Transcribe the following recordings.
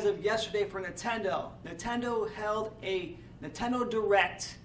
of yesterday for Nintendo. Nintendo held a Nintendo Direct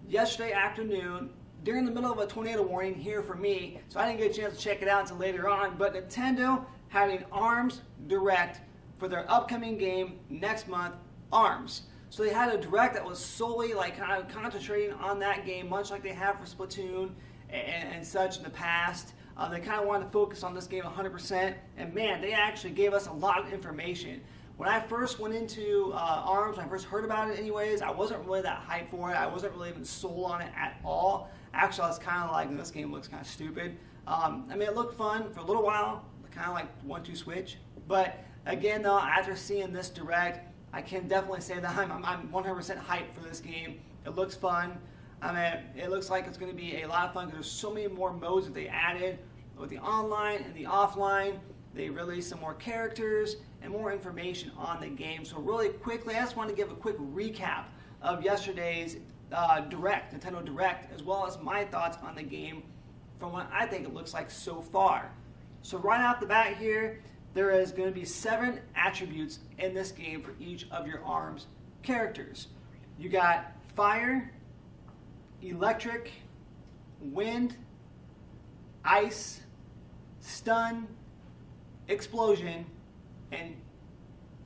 yesterday afternoon during the middle of a tornado warning here for me, so I didn't get a chance to check it out until later on. But Nintendo had an ARMS Direct for their upcoming game next month, ARMS. So they had a Direct that was solely like kind of concentrating on that game, much like they have for Splatoon and such in the past. They kind of wanted to focus on this game 100%, and man, they actually gave us a lot of information. When I first went into ARMS, when I first heard about it anyways, I wasn't really that hyped for it. I wasn't really even sold on it at all. Actually, I was kind of like, this game looks kind of stupid. I mean, it looked fun for a little while, kind of like 1-2 switch. But again, though, after seeing this Direct, I can definitely say that I'm 100% hyped for this game. It looks fun. I mean, it looks like it's going to be a lot of fun because there's so many more modes that they added with the online and the offline. They released some more characters and more information on the game. So really quickly, I just want to give a quick recap of yesterday's Nintendo Direct, as well as my thoughts on the game from what I think it looks like so far. So right off the bat here, there is going to be 7 attributes in this game for each of your ARMS characters. You got fire, electric, wind, ice, stun, explosion,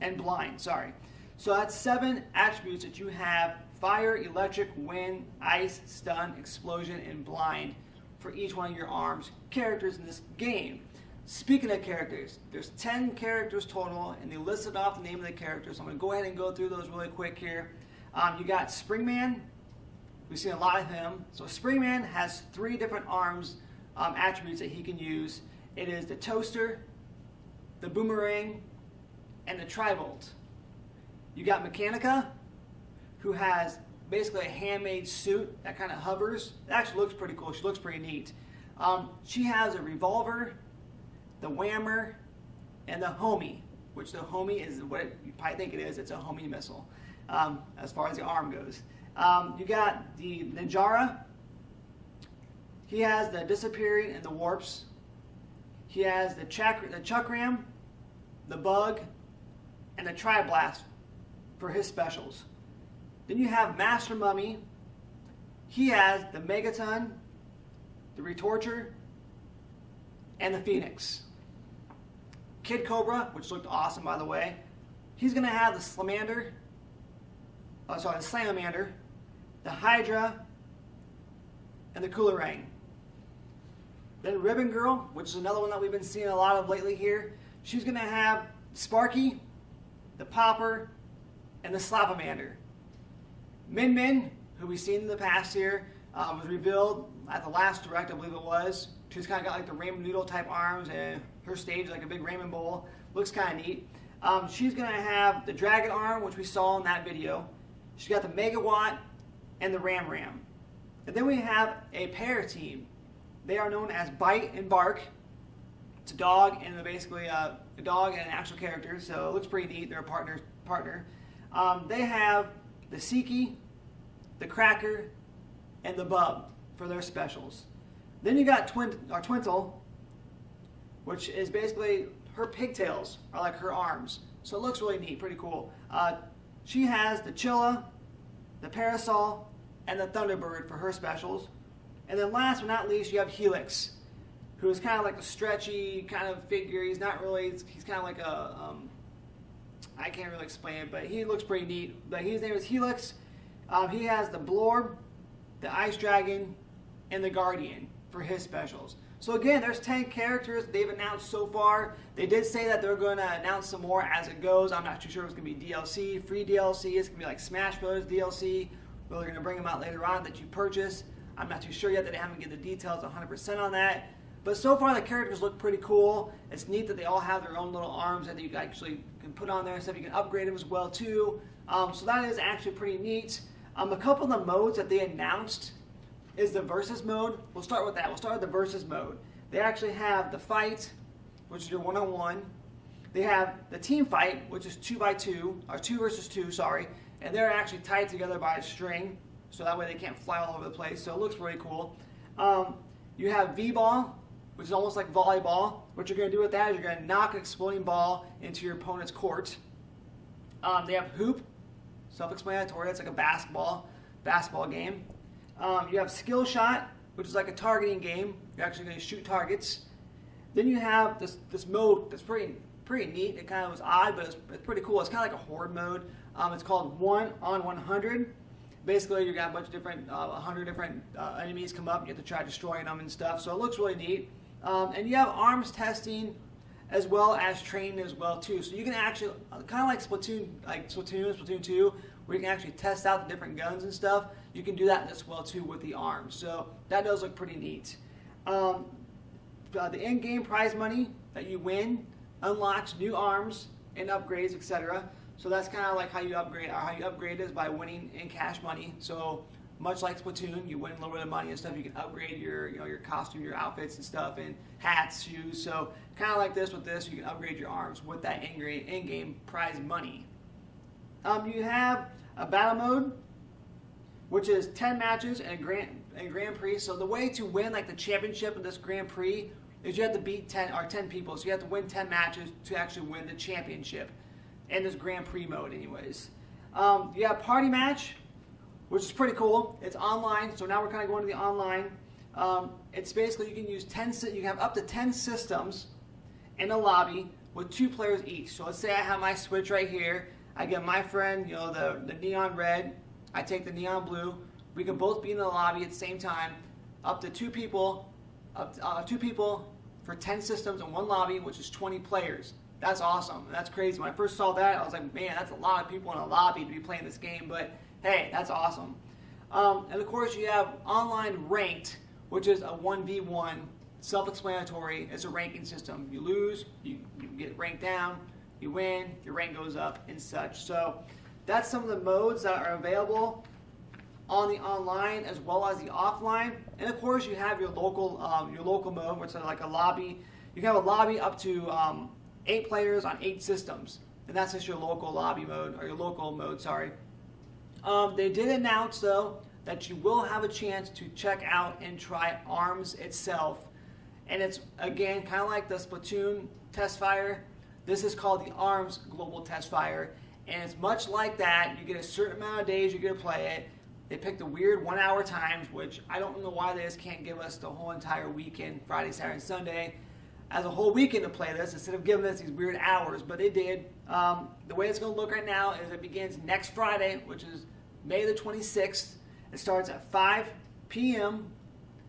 and blind. Sorry. So that's 7 attributes that you have: fire, electric, wind, ice, stun, explosion, and blind for each one of your ARMS characters in this game. Speaking of characters, there's 10 characters total, and they listed off the name of the characters. So I'm going to go ahead and go through those really quick here. You got Springman. We've seen a lot of him. So Springman has 3 different ARMS attributes that he can use. It is the toaster, the boomerang, and the tri-bolt. You got Mechanica, who has basically a handmade suit that kind of hovers. It actually looks pretty cool. She looks pretty neat. She has a revolver, the whammer, and the homie, which the homie is what you probably think it is. It's a homie missile, as far as the arm goes. You got the Ninjara. He has the disappearing and the warps. He has the Chakram, the bug, and the Tri-Blast for his specials. Then you have Master Mummy. He has the Megaton, the Retorture, and the Phoenix. Kid Cobra, which looked awesome by the way, he's going to have the Slamander, the Salamander, the Hydra, and the Coolerang. Then Ribbon Girl, which is another one that we've been seeing a lot of lately here, she's going to have Sparky, the Popper, and the Slapamander. Min Min, who we've seen in the past here, was revealed at the last Direct, I believe it was. She's kind of got like the ramen noodle type arms, and her stage is like a big ramen bowl. Looks kind of neat. She's going to have the Dragon Arm, which we saw in that video. She's got the Megawatt and the Ram Ram. And then we have a pair team. They are known as Bite and Bark. It's a dog and basically a dog and an actual character, so it looks pretty neat. They're a partner. They have the Seiki, the Cracker, and the Bub for their specials. Then you got Twintle, which is basically her pigtails are like her arms. So it looks really neat, pretty cool. She has the Chilla, the Parasol, and the Thunderbird for her specials. And then last but not least, you have Helix, who is kind of like a stretchy kind of figure. He's not really, he's kind of like a, I can't really explain it, but he looks pretty neat. But his name is Helix. He has the Blorb, the Ice Dragon, and the Guardian for his specials. So again, there's 10 characters they've announced so far. They did say that they're going to announce some more as it goes. I'm not too sure if it's going to be DLC, free DLC. It's going to be like Smash Bros. DLC. Well, they're going to bring them out later on that you purchase. I'm not too sure yet. That they haven't given the details 100% on that. But so far, the characters look pretty cool. It's neat that they all have their own little arms that you actually can put on there and stuff. You can upgrade them as well too. So that is actually pretty neat. A couple of the modes that they announced is the versus mode. We'll start with that. We'll start with the versus mode. They actually have the fight, which is your one-on-one. They have the team fight, which is 2x2, or 2 versus 2, sorry. And they're actually tied together by a string, so that way they can't fly all over the place. So it looks really cool. You have V-ball, which is almost like volleyball. What you're going to do with that is you're going to knock an exploding ball into your opponent's court. They have Hoop, self-explanatory. It's like a basketball game. You have Skill Shot, which is like a targeting game. You're actually going to shoot targets. Then you have this mode that's pretty neat. It kind of was odd, but it's pretty cool. It's kind of like a horde mode. It's called 1 on 100. Basically, you got a bunch of different, 100 different enemies come up. And you have to try destroying them and stuff. So it looks really neat. And you have arms testing as well as training as well too. So you can actually, kind of like Splatoon 2, where you can actually test out the different guns and stuff. You can do that as well too with the arms. So that does look pretty neat. The in-game prize money that you win unlocks new arms and upgrades, etc. So that's kind of like how you upgrade is by winning in cash money. So much like Splatoon, you win a little bit of money and stuff. You can upgrade your costume, your outfits and stuff, and hats, shoes. So kind of like this with this, you can upgrade your arms with that in-game prize money. You have a battle mode, which is 10 matches and Grand Prix. So the way to win like the championship of this Grand Prix is you have to beat 10 people. So you have to win 10 matches to actually win the championship in this Grand Prix mode anyways. You have Party Match, which is pretty cool. It's online, so now we're kind of going to the online. It's basically you can use you have up to 10 systems in a lobby with 2 players each. So let's say I have my Switch right here. I get my friend, the neon red. I take the neon blue. We can both be in the lobby at the same time. Up to 2 people. 2 people for 10 systems in one lobby, which is 20 players. That's awesome. That's crazy. When I first saw that, I was like, man, that's a lot of people in a lobby to be playing this game. But hey, that's awesome. And of course, you have online ranked, which is a 1v1, self-explanatory. It's a ranking system. You lose, you get ranked down. You win, your rank goes up and such. So that's some of the modes that are available on the online as well as the offline. And of course, you have your local mode, which is like a lobby. You can have a lobby up to 8 players on 8 systems, and that's just your local lobby mode, or your local mode, sorry. They did announce though that you will have a chance to check out and try ARMS itself, and it's again kind of like the Splatoon test fire. This is called the ARMS Global Test Fire, and it's much like that. You get a certain amount of days you get to play it. They picked the weird 1-hour times, which I don't know why they just can't give us the whole entire weekend, Friday, Saturday, and Sunday, as a whole weekend to play this instead of giving us these weird hours, but they did. The way it's going to look right now is it begins next Friday, which is May the 26th. It starts at 5 p.m.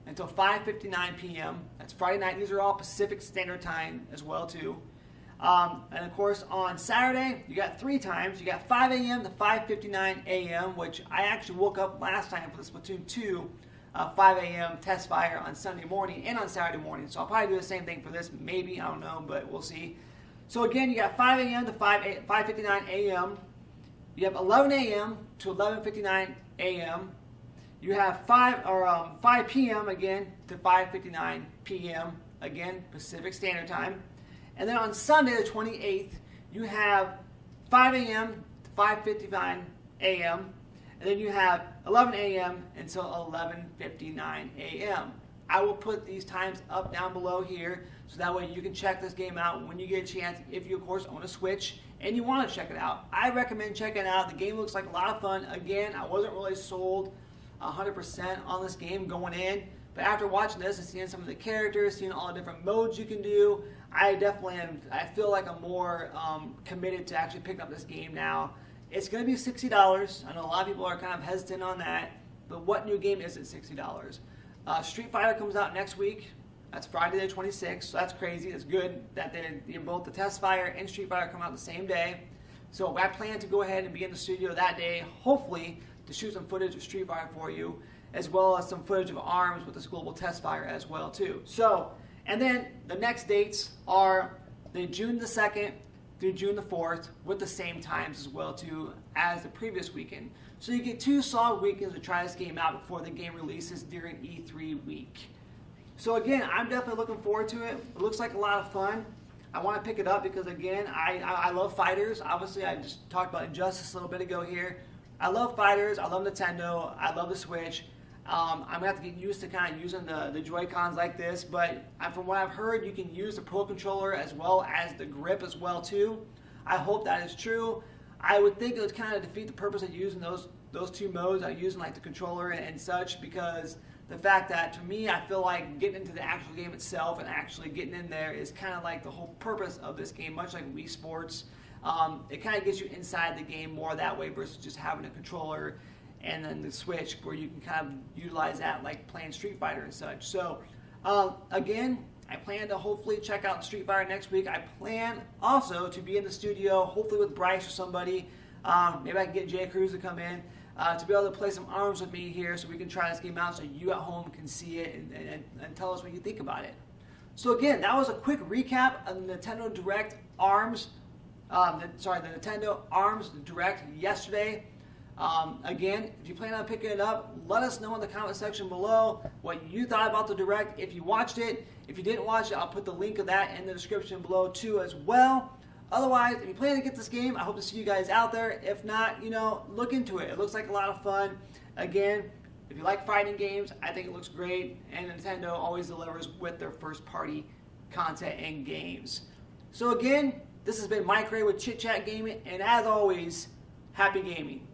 until 5:59 p.m. That's Friday night. These are all Pacific Standard Time as well too. And of course on Saturday, you got 3 times. You got 5 a.m. to 5:59 a.m., which I actually woke up last time for the Splatoon 2 5 a.m. test fire on Sunday morning and on Saturday morning. So I'll probably do the same thing for this, maybe, I don't know, but we'll see. So again, you got 5 a.m. to 5:59 a.m. You have 11 a.m. to 11:59 a.m. You have 5 p.m. again to 5:59 p.m. again, Pacific Standard Time. And then on Sunday the 28th, you have 5 a.m. to 5:59 a.m. And then you have 11 a.m. until 11:59 a.m. I will put these times up down below here, so that way you can check this game out when you get a chance, if you of course own a Switch and you want to check it out. I recommend checking it out. The game looks like a lot of fun. Again, I wasn't really sold 100% on this game going in, but after watching this and seeing some of the characters, seeing all the different modes you can do, I definitely am, I feel like I'm more committed to actually picking up this game now. It's going to be $60. I know a lot of people are kind of hesitant on that, but what new game isn't $60? Street Fighter comes out next week. That's Friday the 26th, so that's crazy. It's good that both the Test Fire and Street Fighter come out the same day. So I plan to go ahead and be in the studio that day, hopefully, to shoot some footage of Street Fighter for you, as well as some footage of ARMS with this Global Test Fire as well, too. So, and then the next dates are the June the 2nd through June the 4th with the same times as well, too, as the previous weekend. So you get 2 solid weekends to try this game out before the game releases during E3 week. So again, I'm definitely looking forward to it. It looks like a lot of fun. I want to pick it up because, again, I love fighters. Obviously, I just talked about Injustice a little bit ago here. I love fighters. I love Nintendo. I love the Switch. I'm going to have to get used to kind of using the Joy-Cons like this, but from what I've heard, you can use the Pro Controller as well as the grip as well, too. I hope that is true. I would think it would kind of defeat the purpose of using those two modes, using like the controller and such, because the fact that, to me, I feel like getting into the actual game itself and actually getting in there is kind of like the whole purpose of this game, much like Wii Sports. It kind of gets you inside the game more that way versus just having a controller and then the Switch, where you can kind of utilize that like playing Street Fighter and such. So again, I plan to hopefully check out Street Fighter next week. I plan also to be in the studio, hopefully with Bryce or somebody. Maybe I can get Jay Cruz to come in to be able to play some ARMS with me here, so we can try this game out, so you at home can see it and tell us what you think about it. So again, that was a quick recap of the Nintendo Direct ARMS. The Nintendo ARMS Direct yesterday. Again, if you plan on picking it up, let us know in the comment section below what you thought about the Direct. If you watched it, if you didn't watch it, I'll put the link of that in the description below too as well. Otherwise, if you plan to get this game, I hope to see you guys out there. If not, look into it. It looks like a lot of fun. Again, if you like fighting games, I think it looks great, and Nintendo always delivers with their first-party content and games. So again, this has been Mike Ray with Chit Chat Gaming, and as always, happy gaming.